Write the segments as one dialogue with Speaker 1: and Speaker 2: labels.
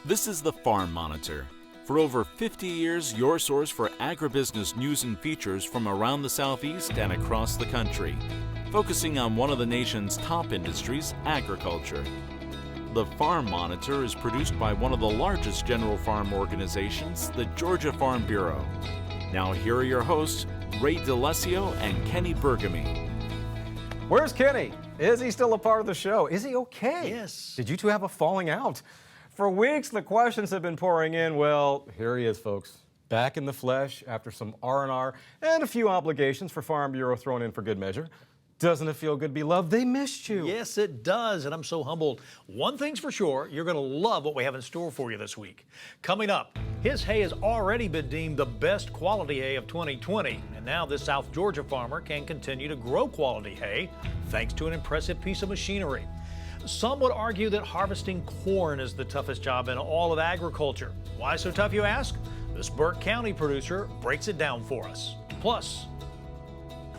Speaker 1: This is the Farm Monitor. For over 50 years, your source for agribusiness news and features from around the Southeast and across the country, focusing on one of the nation's top industries, agriculture. The Farm Monitor is produced by one of the largest general farm organizations, the Georgia Farm Bureau. Now here are your hosts, Ray DeLessio and Kenny Bergamy.
Speaker 2: Where's Kenny? Is he still a part of the show? Is he okay?
Speaker 3: Yes.
Speaker 2: Did you two have a falling out? For weeks, the questions have been pouring in. Well, here he is, folks. Back in the flesh after some R&R and a few obligations for Farm Bureau thrown in for good measure. Doesn't it feel good to be loved? They missed you.
Speaker 3: Yes, it does, and I'm so humbled. One thing's for sure, you're going to love what we have in store for you this week. Coming up, his hay has already been deemed the best quality hay of 2020, and now this South Georgia farmer can continue to grow quality hay thanks to an impressive piece of machinery. Some would argue that harvesting corn is the toughest job in all of agriculture. Why so tough, you ask? This Burke County producer breaks it down for us. Plus,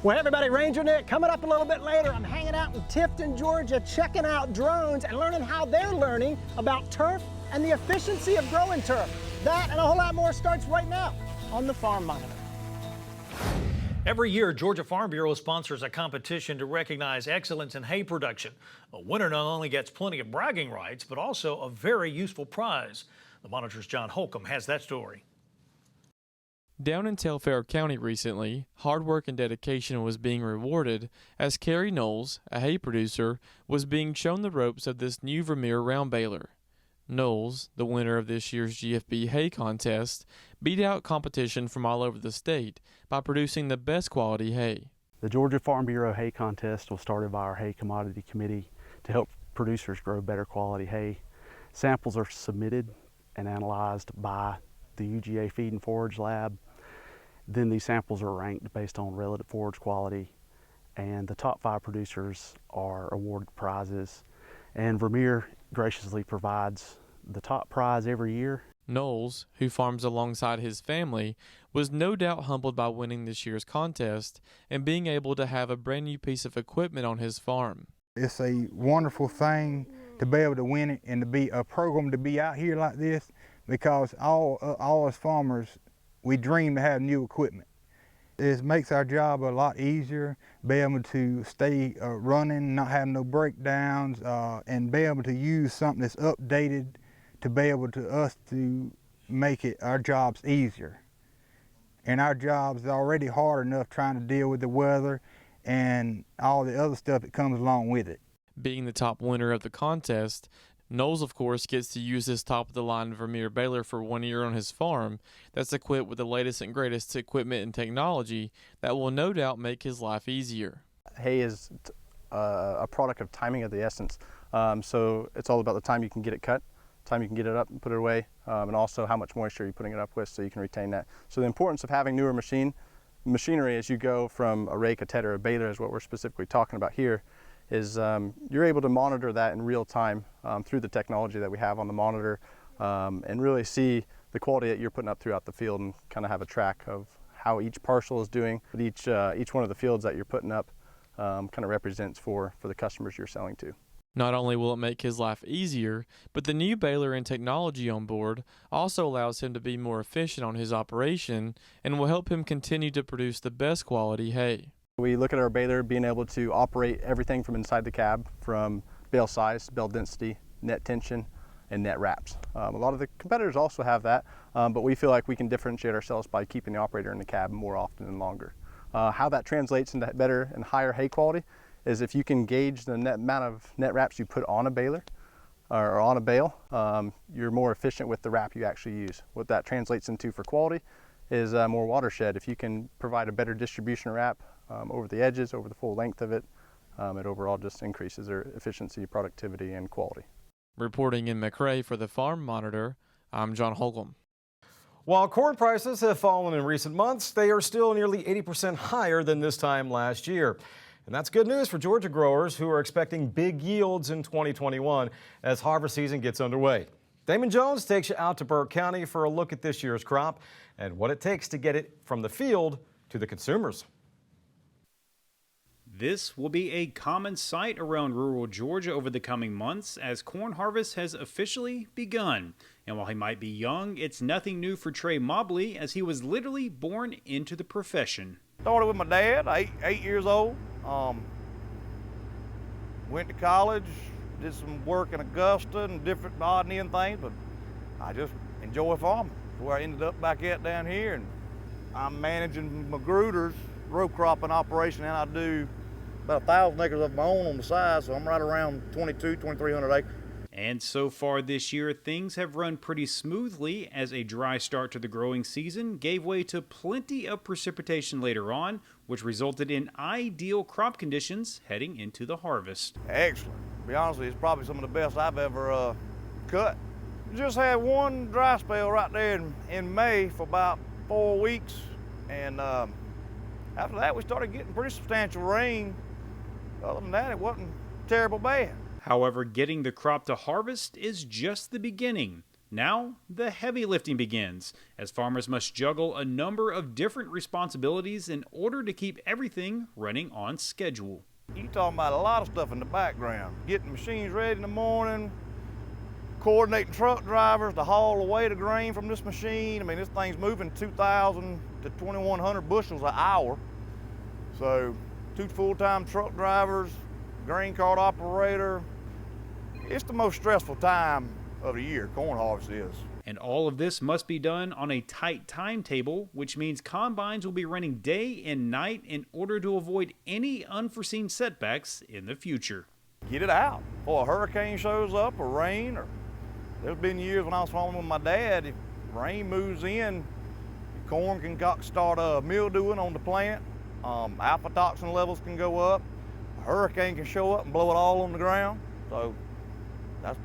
Speaker 4: well, everybody, Ranger Nick coming up a little bit later. I'm hanging out in Tifton, Georgia, checking out drones and learning how they're learning about turf and the efficiency of growing turf. That and a whole lot more starts right now on the Farm Monitor.
Speaker 3: every year, Georgia Farm Bureau sponsors a competition to recognize excellence in hay production. A winner not only gets plenty of bragging rights, but also a very useful prize. The Monitor's John Holcomb has that story.
Speaker 5: Down in Telfair County recently, hard work and dedication was being rewarded as Carrie Knowles, a hay producer, was being shown the ropes of this new Vermeer round baler. Knowles, the winner of this year's GFB hay contest, beat out competition from all over the state by producing the best quality hay.
Speaker 6: The Georgia Farm Bureau Hay Contest was started by our Hay Commodity Committee to help producers grow better quality hay. Samples are submitted and analyzed by the UGA Feed and Forage Lab. Then these samples are ranked based on relative forage quality, and the top 5 producers are awarded prizes. And Vermeer graciously provides the top prize every year.
Speaker 5: Knowles, who farms alongside his family, was no doubt humbled by winning this year's contest and being able to have a brand new piece of equipment on his farm.
Speaker 7: It's a wonderful thing to be able to win it and to be a program to be out here like this, because all us farmers, we dream to have new equipment. It makes our job a lot easier, be able to stay running, not have no breakdowns, and be able to use something that's updated to be able to us to make our jobs easier. And our jobs are already hard enough trying to deal with the weather and all the other stuff that comes along with it.
Speaker 5: Being the top winner of the contest, Knowles, of course, gets to use this top-of-the-line Vermeer baler for 1 year on his farm that's equipped with the latest and greatest equipment and technology that will no doubt make his life easier.
Speaker 8: Hay is a product of timing of the essence, so it's all about the time you can get it cut, time you can get it up and put it away, and also how much moisture you're putting it up with so you can retain that. So the importance of having newer machinery as you go from a rake, a tedder, a baler is what we're specifically talking about here, is you're able to monitor that in real time through the technology that we have on the monitor, and really see the quality that you're putting up throughout the field and kind of have a track of how each parcel is doing. But each one of the fields that you're putting up kind of represents for the customers you're selling to.
Speaker 5: Not only will it make his life easier, but the new baler and technology on board also allows him to be more efficient on his operation and will help him continue to produce the best quality hay.
Speaker 8: We look at our baler being able to operate everything from inside the cab, from bale size, bale density, net tension, and net wraps. A lot of the competitors also have that, but we feel like we can differentiate ourselves by keeping the operator in the cab more often and longer. How that translates into better and higher hay quality is if you can gauge the amount of net wraps you put on a baler or on a bale, you're more efficient with the wrap you actually use. What that translates into for quality is more watershed. If you can provide a better distribution wrap over the edges, over the full length of it, it overall just increases their efficiency, productivity, and quality.
Speaker 5: Reporting in McRae for the Farm Monitor, I'm John Holcomb.
Speaker 2: While corn prices have fallen in recent months, they are still nearly 80% higher than this time last year. And that's good news for Georgia growers who are expecting big yields in 2021 as harvest season gets underway. Damon Jones takes you out to Burke County for a look at this year's crop and what it takes to get it from the field to the consumers.
Speaker 9: This will be a common sight around rural Georgia over the coming months as corn harvest has officially begun. And while he might be young, it's nothing new for Trey Mobley as he was literally born into the profession.
Speaker 10: Started with my dad, eight years old. Went to college, did some work in Augusta and different odd and end things, but I just enjoy farming. That's where I ended up back at down here. And I'm managing Magruder's row cropping operation, and I do about 1,000 acres of my own on the side, so I'm right around 2,300 acres.
Speaker 9: And so far this year, things have run pretty smoothly as a dry start to the growing season gave way to plenty of precipitation later on, which resulted in ideal crop conditions heading into the harvest.
Speaker 10: Excellent. To be honest with you, it's probably some of the best I've ever cut. Just had one dry spell right there in May for about 4 weeks, and after that we started getting pretty substantial rain. Other than that, it wasn't terrible bad.
Speaker 9: However, getting the crop to harvest is just the beginning. Now, the heavy lifting begins, as farmers must juggle a number of different responsibilities in order to keep everything running on schedule.
Speaker 10: You're talking about a lot of stuff in the background. Getting machines ready in the morning, coordinating truck drivers to haul away the grain from this machine. I mean, this thing's moving 2,000 to 2,100 bushels an hour. So, 2 full-time truck drivers, grain cart operator. It's the most stressful time of the year, corn harvest is.
Speaker 9: And all of this must be done on a tight timetable, which means combines will be running day and night in order to avoid any unforeseen setbacks in the future.
Speaker 10: Get it out before a hurricane shows up or rain. Or there's been years when I was farming with my dad, if rain moves in, the corn can start mildewing on the plant. Aflatoxin levels can go up. A hurricane can show up and blow it all on the ground. So that's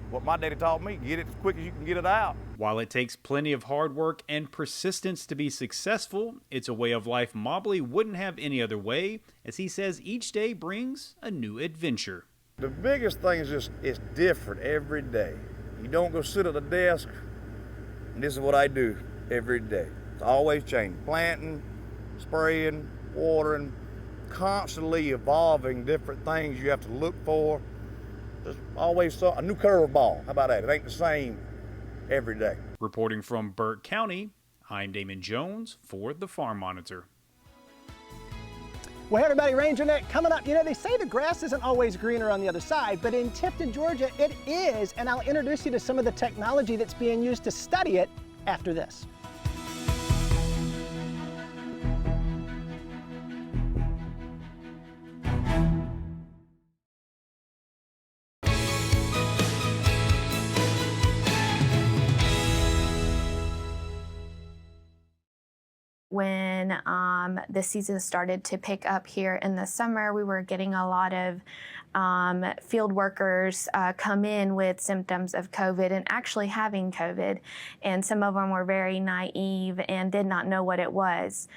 Speaker 10: what my daddy taught me. Get it as quick as you can get it out.
Speaker 9: While it takes plenty of hard work and persistence to be successful, it's a way of life Mobley wouldn't have any other way, as he says each day brings a new adventure.
Speaker 10: The biggest thing is just it's different every day. You don't go sit at the desk, and this is what I do every day. It's always changing. Planting, spraying, watering, constantly evolving different things you have to look for. There's always a new curveball. How about that? It ain't the same every day.
Speaker 9: Reporting from Burke County, I'm Damon Jones for the Farm Monitor.
Speaker 4: Well, hey everybody, Ranger Nick coming up. You know, they say the grass isn't always greener on the other side, but in Tifton, Georgia, it is. And I'll introduce you to some of the technology that's being used to study it after this.
Speaker 11: When the season started to pick up here in the summer, we were getting a lot of field workers come in with symptoms of COVID and actually having COVID. And some of them were very naive and did not know what it was.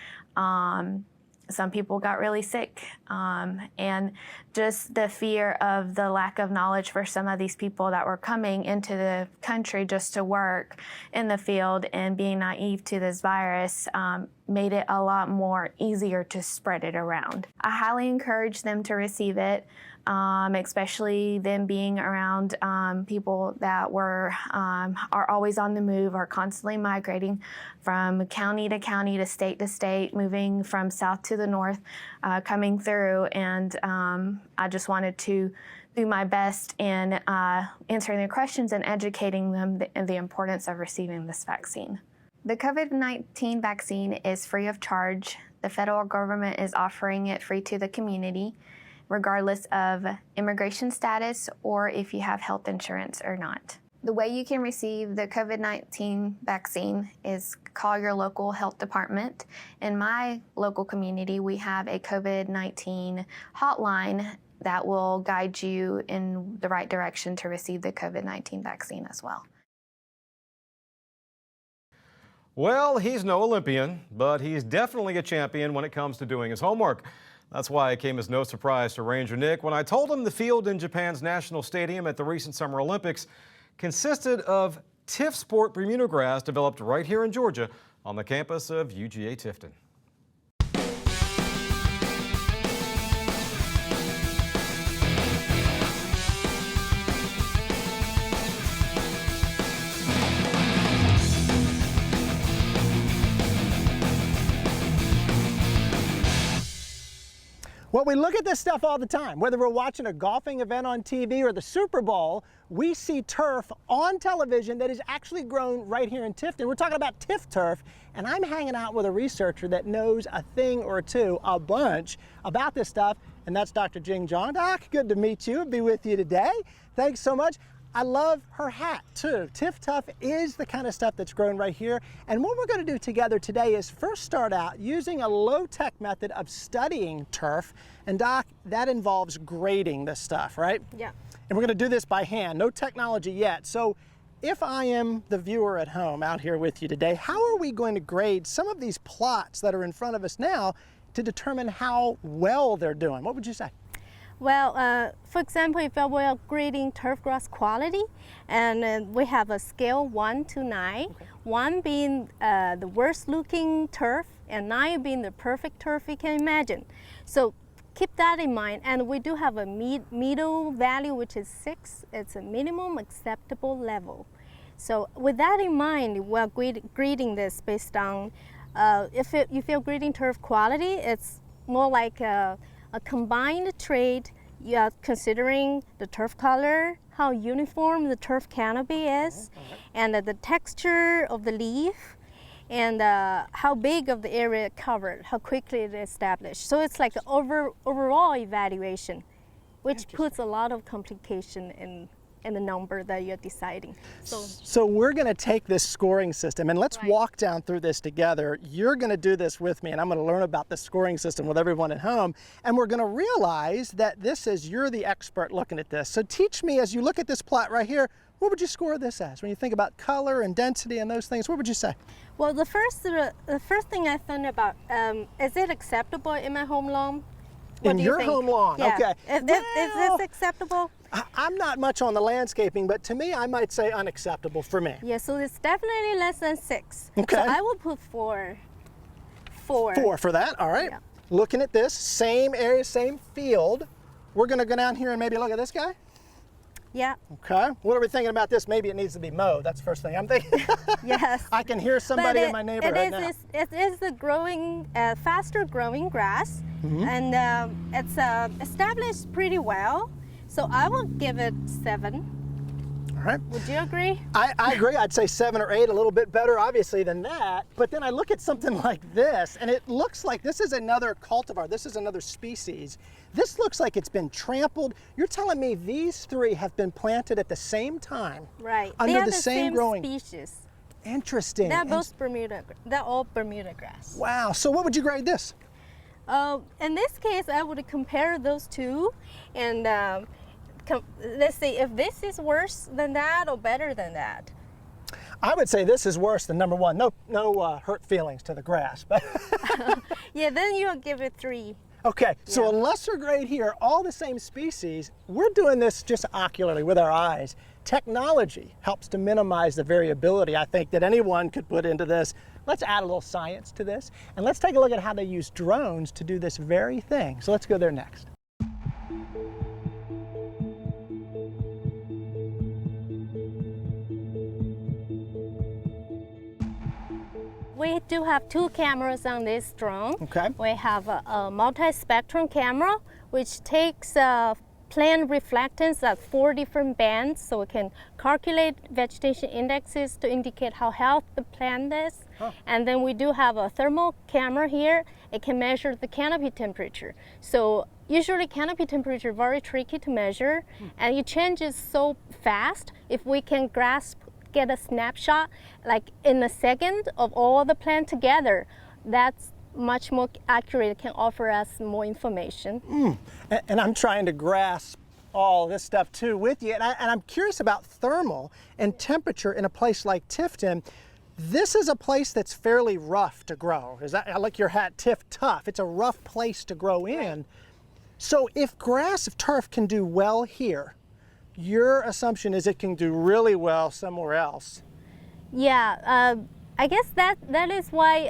Speaker 11: Some people got really sick, and just the fear of the lack of knowledge for some of these people that were coming into the country just to work in the field and being naive to this virus made it a lot more easier to spread it around. I highly encourage them to receive it, especially them being around people that are always on the move, are constantly migrating from county to county, to state, moving from south to the north, coming through. And I just wanted to do my best in answering their questions and educating them the importance of receiving this vaccine. The COVID-19 vaccine is free of charge. The federal government is offering it free to the community, regardless of immigration status or if you have health insurance or not. The way you can receive the COVID-19 vaccine is call your local health department. In my local community, we have a COVID-19 hotline that will guide you in the right direction to receive the COVID-19 vaccine as well.
Speaker 2: Well, he's no Olympian, but he's definitely a champion when it comes to doing his homework. That's why it came as no surprise to Ranger Nick when I told him the field in Japan's National Stadium at the recent Summer Olympics consisted of TIF Sport Bermuda grass developed right here in Georgia on the campus of UGA Tifton.
Speaker 4: Well, we look at this stuff all the time. Whether we're watching a golfing event on TV or the Super Bowl, we see turf on television that is actually grown right here in Tifton. We're talking about TIF turf, and I'm hanging out with a researcher that knows a thing or two, a bunch, about this stuff, and that's Dr. Jing Zhang. Doc, good to meet you and be with you today. Thanks so much. I love her hat too. TIF Tuff is the kind of stuff that's grown right here. And what we're going to do together today is first start out using a low-tech method of studying turf. And Doc, that involves grading this stuff, right?
Speaker 12: Yeah.
Speaker 4: And we're going to do this by hand, no technology yet. So if I am the viewer at home out here with you today, how are we going to grade some of these plots that are in front of us now to determine how well they're doing? What would you say?
Speaker 12: Well, for example, if we are grading turf grass quality, and we have a scale 1 to 9, okay. 1 being the worst looking turf, and 9 being the perfect turf you can imagine. So keep that in mind, and we do have a middle value, which is 6. It's a minimum acceptable level. So with that in mind, we're grading this based on, if you're grading turf quality, it's more like a combined trade. You are considering the turf color, how uniform the turf canopy is, and the texture of the leaf, and how big of the area covered, how quickly it is established. So it's like an overall evaluation, which puts a lot of complication in the number that you're deciding.
Speaker 4: So we're going to take this scoring system and let's walk down through this together. You're going to do this with me, and I'm going to learn about the scoring system with everyone at home, and we're going to realize that this is, you're the expert looking at this. So teach me, as you look at this plot right here, what would you score this as? When you think about color and density and those things, what would you say?
Speaker 12: Well, the first thing I thought about, is it acceptable in my home lawn?
Speaker 4: In your home lawn,
Speaker 12: yeah.
Speaker 4: Okay.
Speaker 12: Is this acceptable?
Speaker 4: I'm not much on the landscaping, but to me, I might say unacceptable for me.
Speaker 12: Yeah, so it's definitely less than 6.
Speaker 4: Okay.
Speaker 12: So I will put 4.
Speaker 4: 4 for that, all right.
Speaker 12: Yeah.
Speaker 4: Looking at this, same area, same field. We're gonna go down here and maybe look at this guy.
Speaker 12: Yeah.
Speaker 4: Okay. What are we thinking about this? Maybe it needs to be mowed. That's the first thing I'm thinking.
Speaker 12: Yes.
Speaker 4: I can hear somebody in my neighborhood now.
Speaker 12: It is a growing, faster growing grass, and it's established pretty well. So I will give it 7.
Speaker 4: All right.
Speaker 12: Would you agree?
Speaker 4: I agree. I'd say 7 or 8, a little bit better, obviously, than that. But then I look at something like this, and it looks like this is another cultivar. This is another species. This looks like it's been trampled. You're telling me these 3 have been planted at the same time?
Speaker 12: Right.
Speaker 4: Under
Speaker 12: they are
Speaker 4: the same growing
Speaker 12: species.
Speaker 4: Interesting.
Speaker 12: They're both Bermuda. They're all Bermuda grass.
Speaker 4: Wow. So what would you grade this?
Speaker 12: In this case, I would compare those two, and let's see if this is worse than that or better than that.
Speaker 4: I would say this is worse than number 1. No hurt feelings to the grass. But
Speaker 12: yeah, then you'll give it 3.
Speaker 4: Okay, so a lesser grade here, all the same species. We're doing this just ocularly with our eyes. Technology helps to minimize the variability, I think, that anyone could put into this. Let's add a little science to this, and let's take a look at how they use drones to do this very thing. So let's go there next.
Speaker 12: We do have 2 cameras on this drone.
Speaker 4: Okay.
Speaker 12: We have a multi-spectrum camera, which takes plant reflectance at 4 different bands, so we can calculate vegetation indexes to indicate how healthy the plant is. Huh. And then we do have a thermal camera here. It can measure the canopy temperature. So usually canopy temperature is very tricky to measure, and it changes so fast. If we can get a snapshot like in a second of all the plant together, that's much more accurate. It can offer us more information.
Speaker 4: And I'm trying to grasp all this stuff too with you, and I'm curious about thermal and temperature in a place like Tifton. This is a place that's fairly rough to grow. I like your hat, TIF Tuff. It's a rough place to grow in. Right. So if turf can do well here, your assumption is it can do really well somewhere else.
Speaker 12: Yeah, I guess that is why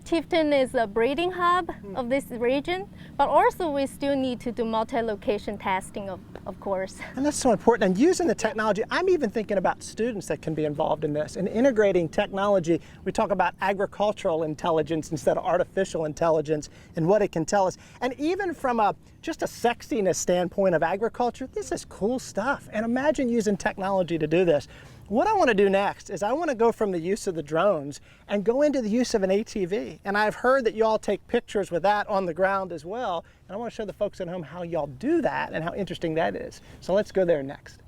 Speaker 12: Tifton is a breeding hub of this region, but also we still need to do multi-location testing, of course.
Speaker 4: And that's so important. And using the technology, I'm even thinking about students that can be involved in this and integrating technology. We talk about agricultural intelligence instead of artificial intelligence and what it can tell us. And even from just a sexiness standpoint of agriculture, this is cool stuff. And imagine using technology to do this. What I want to do next is I want to go from the use of the drones and go into the use of an ATV. And I've heard that you all take pictures with that on the ground as well. And I want to show the folks at home how y'all do that and how interesting that is. So let's go there next.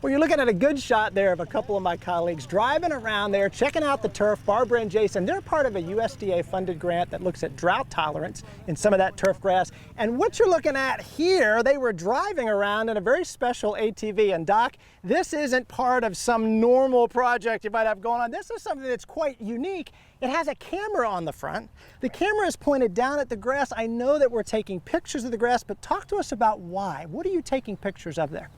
Speaker 4: Well, you're looking at a good shot there of a couple of my colleagues driving around there, checking out the turf. Barbara and Jason, they're part of a USDA-funded grant that looks at drought tolerance in some of that turf grass. And what you're looking at here, they were driving around in a very special ATV. And Doc, this isn't part of some normal project you might have going on. This is something that's quite unique. It has a camera on the front. The camera is pointed down at the grass. I know that we're taking pictures of the grass, but talk to us about why. What are you taking pictures of there?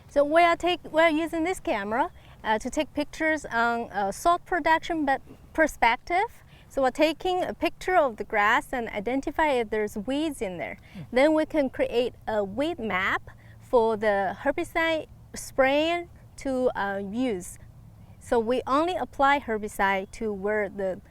Speaker 12: So we're using this camera to take pictures on salt production perspective. So we're taking a picture of the grass and identify if there's weeds in there. Then we can create a weed map for the herbicide sprayer to use. So we only apply herbicide to where the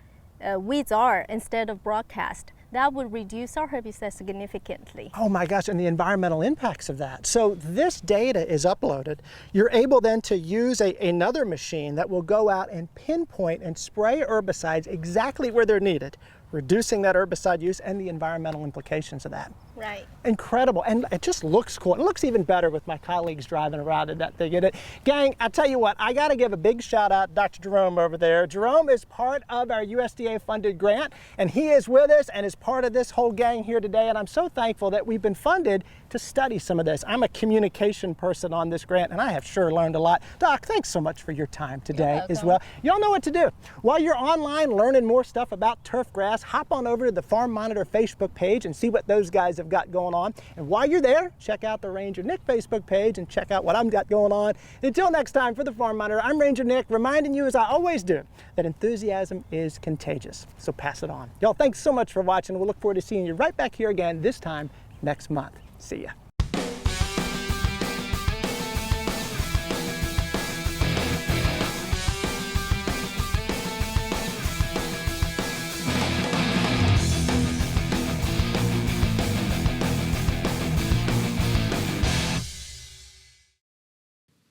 Speaker 12: weeds are instead of broadcast. That would reduce our herbicide significantly.
Speaker 4: Oh my gosh, and the environmental impacts of that. So this data is uploaded. You're able then to use another machine that will go out and pinpoint and spray herbicides exactly where they're needed, reducing that herbicide use and the environmental implications of that.
Speaker 12: Right.
Speaker 4: Incredible, and it just looks cool. It looks even better with my colleagues driving around in that thing. Gang, I tell you what, I gotta give a big shout out to Dr. Jerome over there. Jerome is part of our USDA funded grant, and he is with us and is part of this whole gang here today, and I'm so thankful that we've been funded to study some of this. I'm a communication person on this grant, and I have sure learned a lot. Doc, thanks so much for your time today as well. Y'all know what to do. While you're online learning more stuff about turf grass, hop on over to the Farm Monitor Facebook page and see what those guys have got going on. And while you're there, check out the Ranger Nick Facebook page and check out what I've got going on. Until next time, for the Farm Monitor, I'm Ranger Nick, reminding you, as I always do, that enthusiasm is contagious. So pass it on. Y'all, thanks so much for watching. We'll look forward to seeing you right back here again this time next month. See ya.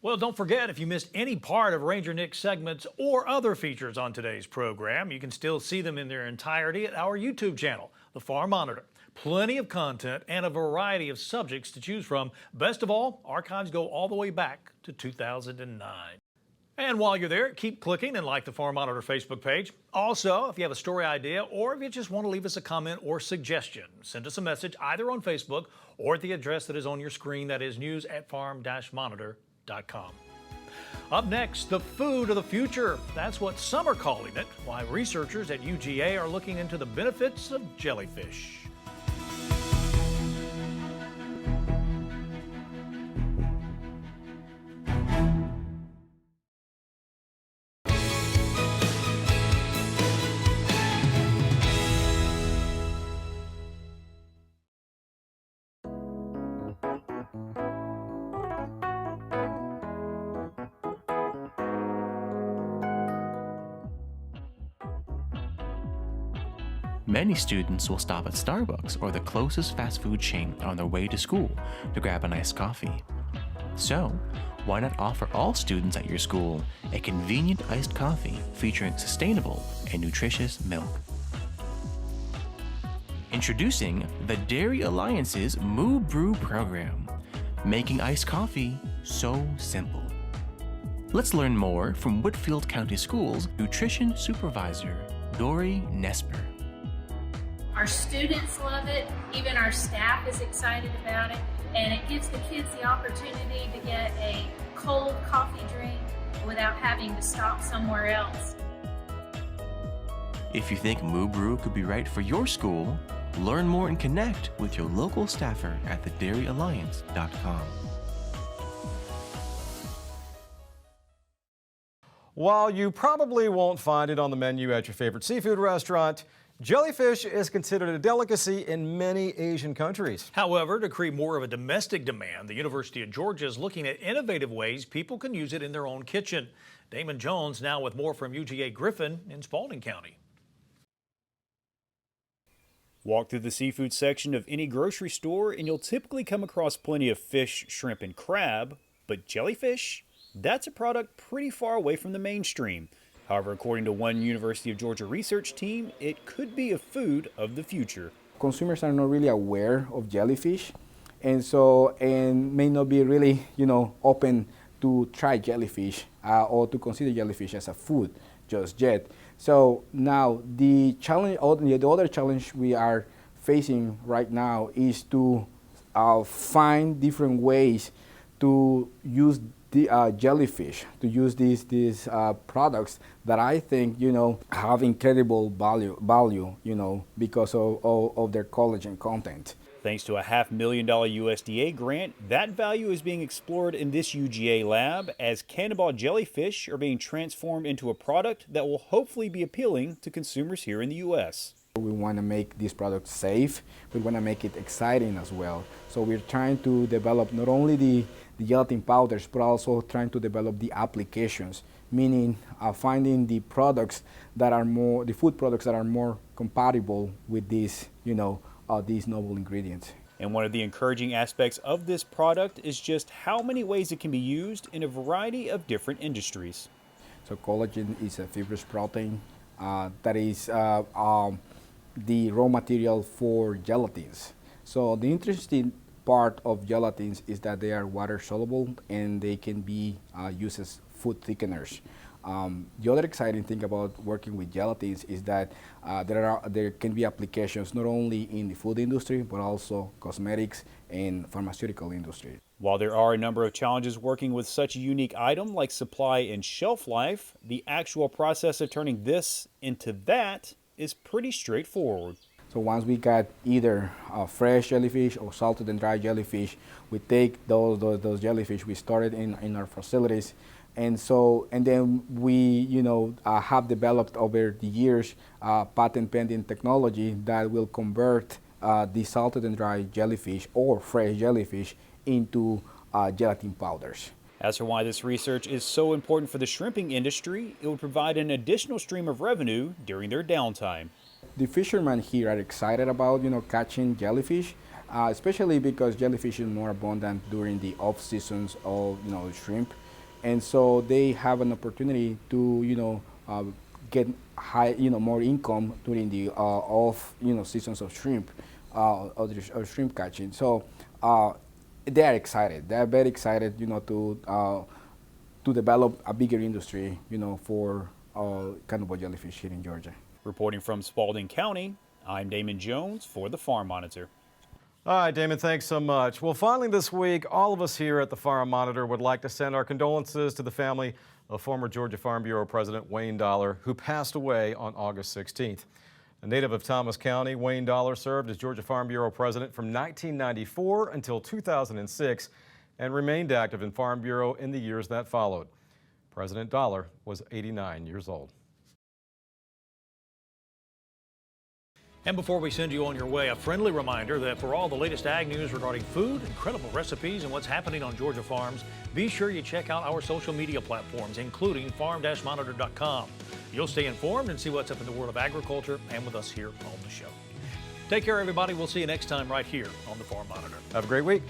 Speaker 3: Well, don't forget, if you missed any part of Ranger Nick's segments or other features on today's program, you can still see them in their entirety at our YouTube channel, The Farm Monitor. Plenty of content and a variety of subjects to choose from. Best of all, archives go all the way back to 2009. And while you're there, keep clicking and like the Farm Monitor Facebook page. Also, if you have a story idea or if you just want to leave us a comment or suggestion, send us a message either on Facebook or at the address that is on your screen, that is news@farm-monitor.com. Up next, the food of the future. That's what some are calling it, why researchers at UGA are looking into the benefits of jellyfish.
Speaker 13: Many students will stop at Starbucks or the closest fast food chain on their way to school to grab an iced coffee. So, why not offer all students at your school a convenient iced coffee featuring sustainable and nutritious milk? Introducing the Dairy Alliance's Moo Brew program, making iced coffee so simple. Let's learn more from Whitfield County Schools Nutrition Supervisor, Dory Nesper.
Speaker 14: Our students love it, even our staff is excited about it, and it gives the kids the opportunity to get a cold coffee drink without having to stop somewhere else.
Speaker 13: If you think Moo Brew could be right for your school, learn more and connect with your local staffer at theDairyAlliance.com.
Speaker 2: While you probably won't find it on the menu at your favorite seafood restaurant, jellyfish is considered a delicacy in many Asian countries.
Speaker 3: However, to create more of a domestic demand, the University of Georgia is looking at innovative ways people can use it in their own kitchen. Damon Jones now with more from UGA Griffin in Spalding County.
Speaker 9: Walk through the seafood section of any grocery store and you'll typically come across plenty of fish, shrimp, and crab, but jellyfish? That's a product pretty far away from the mainstream. However, according to one University of Georgia research team, it could be a food of the future.
Speaker 15: Consumers are not really aware of jellyfish, and may not be really, open to try jellyfish or to consider jellyfish as a food just yet. So now the challenge, the other challenge we are facing right now is to find different ways to use the jellyfish, to use these products that I think have incredible value because of their collagen content.
Speaker 9: Thanks to a $500,000 USDA grant, that value is being explored in this UGA lab as cannonball jellyfish are being transformed into a product that will hopefully be appealing to consumers here in the U.S.
Speaker 15: We want to make this product safe. We want to make it exciting as well. So we're trying to develop not only the gelatin powders, but also trying to develop the applications, meaning finding the products that are the food products that are more compatible with these, these novel ingredients.
Speaker 9: And one of the encouraging aspects of this product is just how many ways it can be used in a variety of different industries.
Speaker 15: So collagen is a fibrous protein that is the raw material for gelatins. So the interesting part of gelatins is that they are water soluble and they can be used as food thickeners. The other exciting thing about working with gelatins is that there can be applications not only in the food industry but also cosmetics and pharmaceutical industry.
Speaker 9: While there are a number of challenges working with such a unique item like supply and shelf life, the actual process of turning this into that is pretty straightforward.
Speaker 15: So once we got either fresh jellyfish or salted and dried jellyfish, we take those jellyfish we started in our facilities, and then we have developed over the years patent pending technology that will convert the salted and dried jellyfish or fresh jellyfish into gelatin powders.
Speaker 9: As for why this research is so important for the shrimping industry, it would provide an additional stream of revenue during their downtime.
Speaker 15: The fishermen here are excited about catching jellyfish, especially because jellyfish is more abundant during the off seasons of shrimp, and so they have an opportunity to get high more income during the off seasons of shrimp or shrimp catching. So they are excited. They are very excited to develop a bigger industry for cannonball jellyfish here in Georgia.
Speaker 9: Reporting from Spalding County, I'm Damon Jones for the Farm Monitor.
Speaker 2: All right, Damon, thanks so much. Well, finally this week, all of us here at the Farm Monitor would like to send our condolences to the family of former Georgia Farm Bureau President Wayne Dollar, who passed away on August 16th. A native of Thomas County, Wayne Dollar served as Georgia Farm Bureau President from 1994 until 2006 and remained active in Farm Bureau in the years that followed. President Dollar was 89 years old.
Speaker 3: And before we send you on your way, a friendly reminder that for all the latest ag news regarding food, incredible recipes, and what's happening on Georgia farms, be sure you check out our social media platforms, including farm-monitor.com. You'll stay informed and see what's up in the world of agriculture and with us here on the show. Take care, everybody. We'll see you next time right here on the Farm Monitor.
Speaker 2: Have a great week.